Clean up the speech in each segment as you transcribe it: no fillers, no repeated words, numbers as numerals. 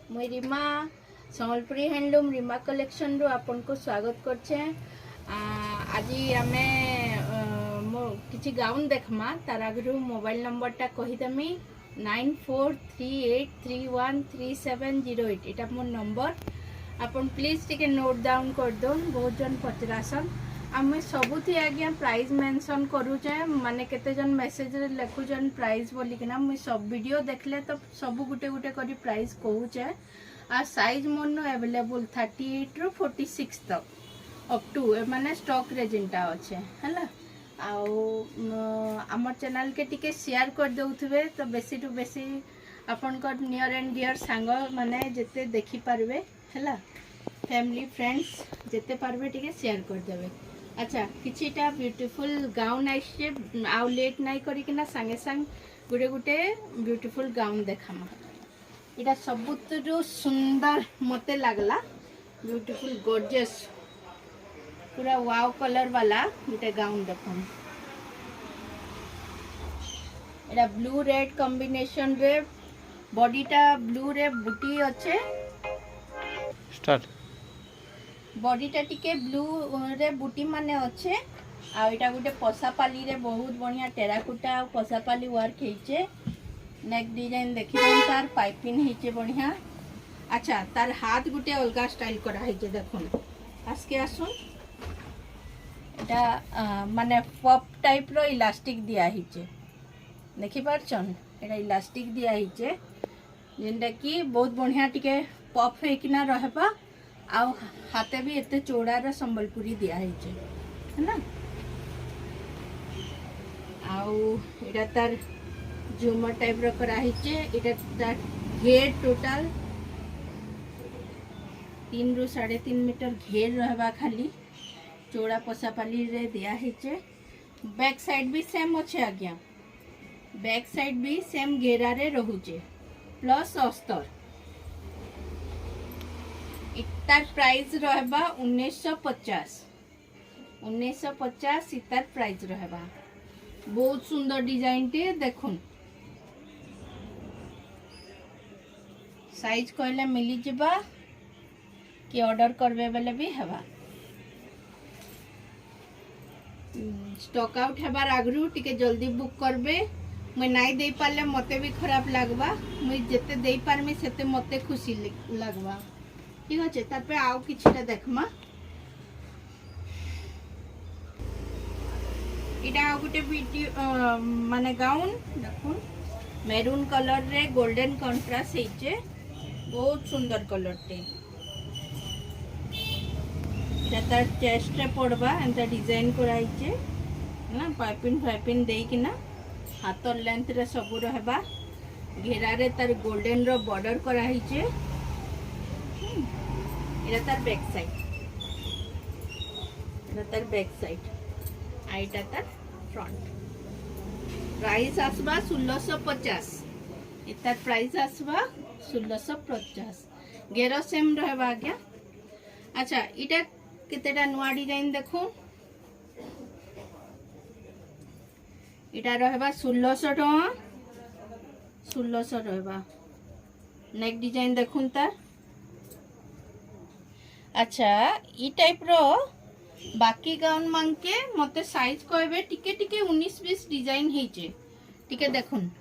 मुई Reema Sambalpuri handloom Reema collection रु आपन को स्वागत करछे। आज आमे किछि गाउन देखमा तार आगु मोबाइल नंबर टा कहिदेमी 9438313708 एटा मोर नंबर। आपन प्लीज टिके नोट डाउन कर दोन। बहुत जन पचरासन आमे सबुथि आज्ञा प्राइस मेंशन करूचे, माने केते जन मैसेज रे लिखुचन प्राइस बोली किना मुई सब वीडियो देखले तो सब गुटे गुटे करी प्राइस कहूचे। आ साइज मोर अवेलेबल 38 रु 46 तक अप टू माने स्टॉक रे जिनटा अच्छे हैला। आमर चैनल के टिके शेयर कर दउथबे तो बेसी टू बेसी आपन को नियर एंड डियर सांग माने जेते देखि पारबे हैला, फैमिली फ्रेंड्स जेते पारबे टिके शेयर कर देबे। अच्छा किछिटा ब्यूटीफुल गाउन आइछे आउ लेट नाइ करी किना संगे संग गुटे गुटे ब्यूटीफुल गाउन देखामा। इटा सबुतरु सुंदर मते लागला, ब्यूटीफुल गॉर्जियस पूरा वाव कलर वाला गुटे गाउन देखम। इटा ब्लू रेड कॉम्बिनेशन रे बॉडीटा ब्लू रे बुटी अच्छे। स्टार्ट बॉडीटा टिके ब्लू रे बुटी माने अच्छे। आ इटा गुटे पसापाली रे बहुत बढ़िया टेराकोटा पसापाली वर्क हेचे। नेक डिजाइन देखि तार पाइपिंग हेचे बढ़िया। अच्छा तार हाथ गुटे अलगा स्टाइल करा हेचे देखुन। आसके आसुन एटा माने पप टाइप रो इलास्टिक दिया हेचे, देखि पारछन एटा इलास्टिक दिया हेचे जेंटा कि बहुत बढ़िया टिके पप हेकिना रहबा। आ हाथे भी एते चौड़ा रे संबलपुरी दिया हेचे है ना। आउ एटा तार झुमर टाइप रो करा हेचे। एटा तार घेर टोटल 3 रु 3.5 मीटर घेर रहबा खाली चौड़ा पसापाली रे दिया हेचे। बैक साइड भी सेम अच्छे आज्ञा, बैक साइड भी सेम घेरा रे रहुचे प्लस अस्तर। इतार प्राइस रहबा 1950 इतार प्राइस रहबा। बहुत सुंदर डिजाइन टे देखुन। साइज कहले मिली जिबा कि ऑर्डर करबे बेले भी हेबा। स्टॉक आउट हेबार आगरू टिके जल्दी बुक करबे। मैं नाइ दे पाले मते भी खराब लागबा, मैं जेते दे पारमी सेते मते खुशी लागबा। ठीक अच्छे तारपे आउ किछिटा देखमा। इटा आउ गुटे वीडियो माने गाउन देखुन मेरून कलर रे गोल्डन कंट्रास्ट हेचे। बहुत सुंदर कलर टे। इटा तार चेस्ट रे पड़बा एंता डिजाइन कराइचे ना। पाइपिंग देई किना हाथ लेंथ रे सब रहबा। घेरा रे तार गोल्डन रो बॉर्डर कराइचे। इटा तार बैक साइड, इटा तार बैक साइड आइटा तार फ्रंट। प्राइस आसबा 1650। इतार प्राइस आसबा 1650। घेर सेम रहबा आज्ञा। अच्छा इटा केतेटा नुआ डिजाइन देखो। इटा रहबा 1600 टका, 1600 रहबा। नेक डिजाइन देखुन तार। अच्छा ई टाइप रो बाकी गाउन मांके मते साइज कहबे टिके टिके 19-20 डिजाइन हेचे। टिके देखुन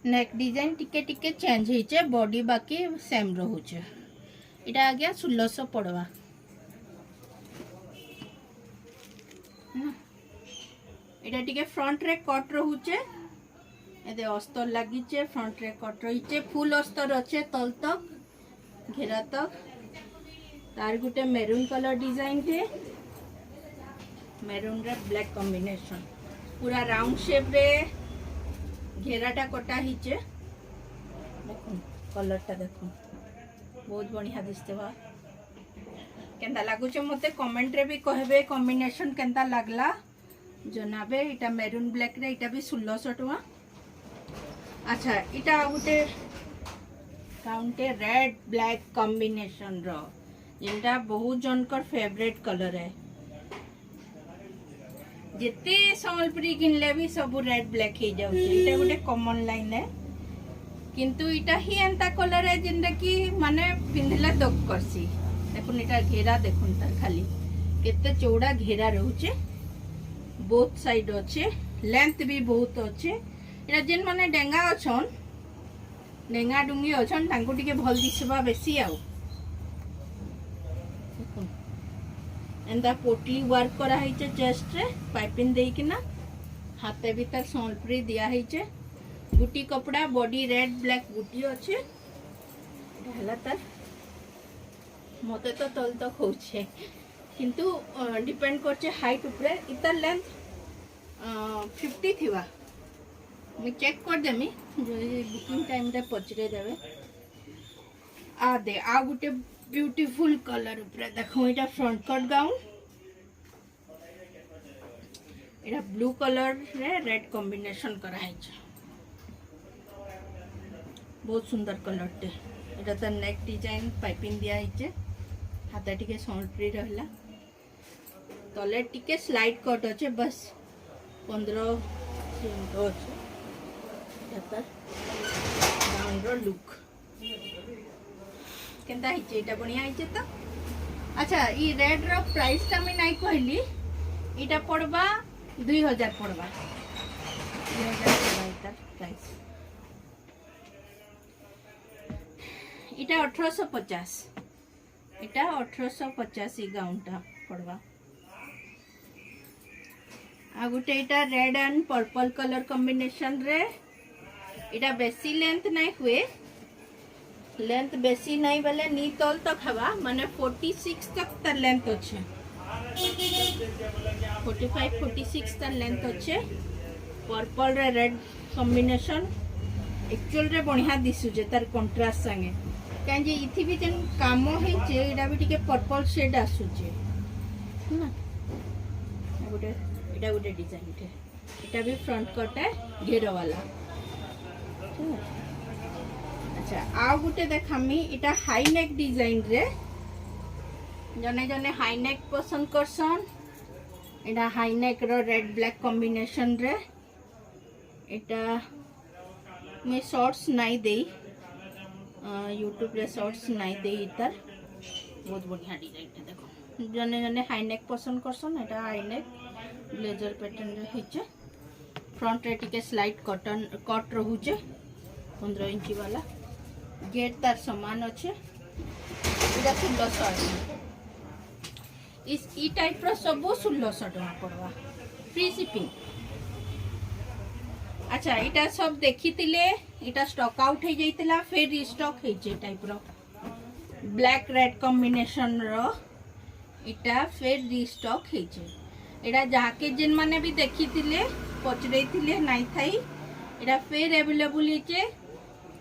नेक डिजाइन टिके टिके चेंज हेचे, बॉडी बाकी सेम रहउचे। इटा आ गया 1600 पड़वा। इटा टिके फ्रंट रे कट रहउचे। एदे अस्तर लागिचे फ्रंट रे कट रहिचे। फुल अस्तर अच्छे तल तक घेरा तक। तार गुटे मेरून कलर डिजाइन थे, मेरून रे ब्लैक कॉम्बिनेशन पूरा राउंड शेप रे घेराटा कटा हिचे। देखुन कलरटा देखुन बहुत बढ़िया दिसतेबा। केंता लागुचे मते कमेंट रे भी कहबे कॉम्बिनेशन केंता लागला जनाबे। इटा मेरून ब्लैक रे इटा भी 1600 टका। अच्छा इटा गुटे काउंटे रेड ब्लैक कॉम्बिनेशन रो जेटा बहुत जनकर फेवरेट कलर है। जेते संबलपुरी किनले भी सब रेड ब्लैक हो जाउछे। इटा गोटे कॉमन लाइन है। किंतु इटा ही एंता कलर है जिनटा कि माने पिंधले दुख करसी देखुन इटा घेरा देखुन तार खाली केते चौड़ा घेरा रहउचे बोथ साइड अच्छे लेंथ भी बहुत अच्छे इटा जिन माने डेंगा अछन डेंगा डुंगी अछन तांको टिके भल दिसबा बेसी आउ एंता पोटली वर्क करा है चेस्ट रे पाइपिंग दे किना हाथे भीतर संपरी दिया है गुटी कपड़ा बॉडी रेड ब्लैक गुटी अच्छे हला तार मते तो तल तक होछे किंतु डिपेंड करछे हाइट ऊपर इतर लेंथ 50 थिवा मैं चेक कर देमी बुकिंग टाइम रे पचरे देबे आ दे आ गुटे ब्यूटीफुल कलर ऊपर देखो इटा फ्रंट कट गाउन इटा ब्लू कलर रे रेड कॉम्बिनेशन करा है बहुत सुंदर कलर टे इटा तो नेक डिजाइन पाइपिंग दिया है हाथ टिके संपरी रहला तले टिके स्लाइड कट अच्छे बस 15 अच्छे गाउन रो लुक केंता हिचे इटा बढ़िया हिचे तो अच्छा ई रेड रो प्राइस टा मैं नहीं कहली इटा पड़बा 2000 पड़बा 2000 पड़बा इटा प्राइस इटा 1850 इटा 1850 ई गाउन टा पड़बा आ गुटे इटा red and purple colour combination रे इटा बेसी लेंथ नहीं हुए लेंथ बेसी नहीं बेले नी तल तक हवा माने 46 तक तर लेंथ अच्छे 45 46 तर लेंथ अच्छे पर्पल रे रेड कॉम्बिनेशन एक्चुअल रे बढ़िया दिसुजे तार कंट्रास्ट संगे काहे जे इथि भी जन काम हेचे एडा भी टिके पर्पल शेड आसुचे ना एडा गुटे डिजाइन टे एटा भी फ्रंट कट है घेरो वाला अच्छा आ गुटे देखामी इटा हाई नेक डिजाइन रे जने जने हाई नेक पसंद करसन इटा हाई नेक रो रेड ब्लैक कॉम्बिनेशन रे इटा मैं शॉर्ट्स नहीं देई यूट्यूब रे शॉर्ट्स नहीं देई इतर बहुत बढ़िया डिजाइन है देखो जने जने हाई नेक पसंद करसन इटा हाई नेक ब्लेजर पैटर्न रे हिचे फ्रंट रे टिके स्लाइड कॉटन कट रहूचे 15 इंची वाला गेट तार समान अच्छे इटा 1600 इस ई टाइप रो सब 1600 टका पड़वा फ्री शिपिंग अच्छा इटा सब देखी तिले इटा स्टॉक आउट हो जाइतिला फिर रिस्टॉक हे जे टाइप रो ब्लैक रेड कॉम्बिनेशन रो इटा फिर रिस्टॉक हे जे इटा जाके जिन माने भी देखी तिले पचरे तिले नाही थाई इटा फिर अवेलेबल हे जे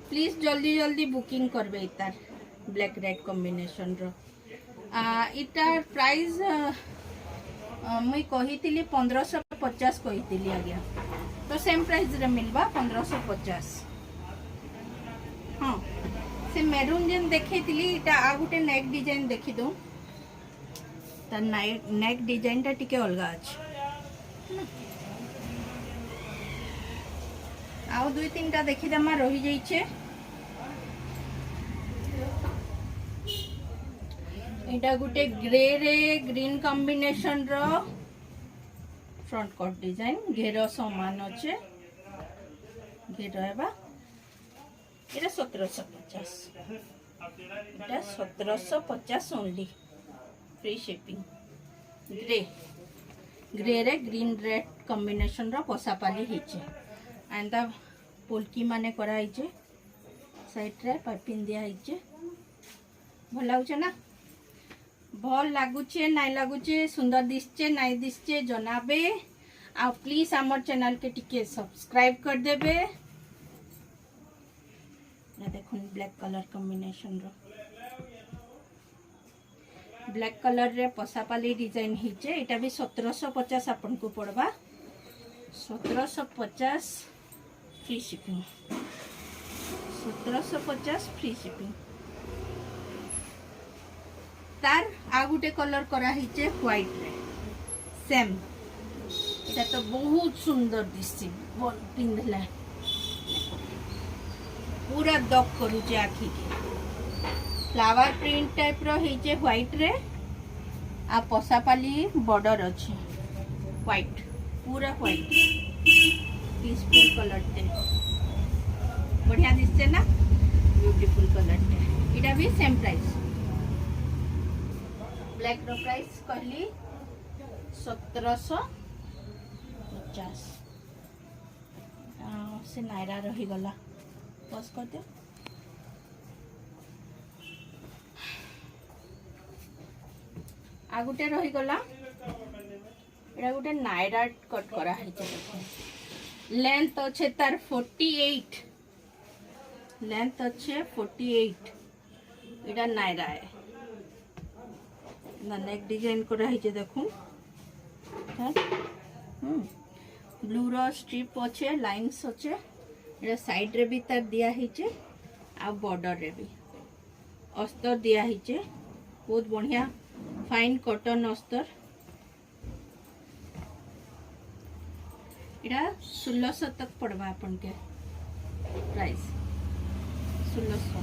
प्लीज जल्दी जल्दी बुकिंग करबे इतार ब्लैक रेड कॉम्बिनेशन रो इतार प्राइस मुई कही तिली 1550 कही तिली आज्ञा तो सेम प्राइस रे मिलबा 1550 हाँ से मेरून जेन देखै तिली इटा आ गुटे नेक डिजाइन देखि दो त नेक डिजाइन टा टिके अलगा अछि आउ दुई तीन टा देखि दमा रही जाई छे इटा गुटे ग्रे रे ग्रीन कॉम्बिनेशन रो फ्रंट कट डिजाइन घेर समान अच्छे घेर हेबा इटा 1750 इटा 1750 only free shipping grey grey रे ग्रीन रेड कॉम्बिनेशन रो पसापाली हिचे एंदा पोलकी माने करा हिचे साइड रे पाइपिंग दिया हिचे भल लागुचे ना भल लागुचे नाइ लागुचे सुंदर दिसचे नाइ दिसचे जनाबे आ प्लीज हमर चैनल के टिके सब्सक्राइब कर देबे ना देखुन ब्लैक कलर कॉम्बिनेशन रो ब्लैक कलर रे पसापाली डिजाइन हिचे एटा भी 1750 आपन को पड़बा 1750 फ्री शिपिंग 1750 फ्री शिपिंग तार आ गुटे कलर करा हिचे व्हाइट रे सेम एटा तो बहुत सुंदर दिसछि पिंधला पूरा दक करूचे आखि के फ्लावर प्रिंट टाइप रो हेचे व्हाइट रे आ पसापाली बॉर्डर अच्छी व्हाइट पूरा व्हाइट पीसफुल कलर टे बढ़िया दिसते ना ब्यूटीफुल कलर टे इटा भी सेम प्राइस ब्लैक रो प्राइस कहली 1750 से नायरा रही गला बस कर दे आ गुटे रही गला एटा गुटे नायरा कट करा है लेंथ अच्छे तार 48 लेंथ अच्छे 48 एटा नायरा है ना नेक डिजाइन करा है देखो ब्लू रो स्ट्रिप अच्छे लाइन्स अच्छे एटा साइड रे भी तार दिया है आ बॉर्डर रे भी अस्तर दिया है बहुत बढ़िया फाइन कॉटन अस्तर एटा 1600 तक पड़वा अपन के प्राइस 1600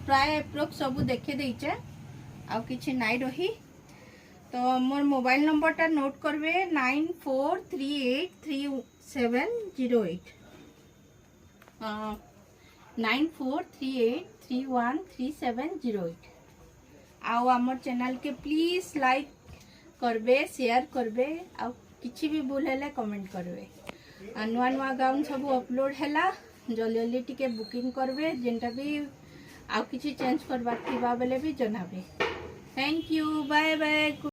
प्राय एप्रोक्स सब देखे देइचे आ किछि नाइ रही तो मोर मोबाइल नंबर टा नोट करबे 94383708 9438313708 आउ आमर चैनल के प्लीज लाइक करबे शेयर करबे आउ किछि भी भूल हेले कमेंट करबे आ नुआ नुआ गाउन सब अपलोड हैला जल्दी जल्दी टिके बुकिंग करबे जेंटा भी आउ किछि चेंज करबा थिबा बेले भी जनाबे थैंक यू बाय बाय।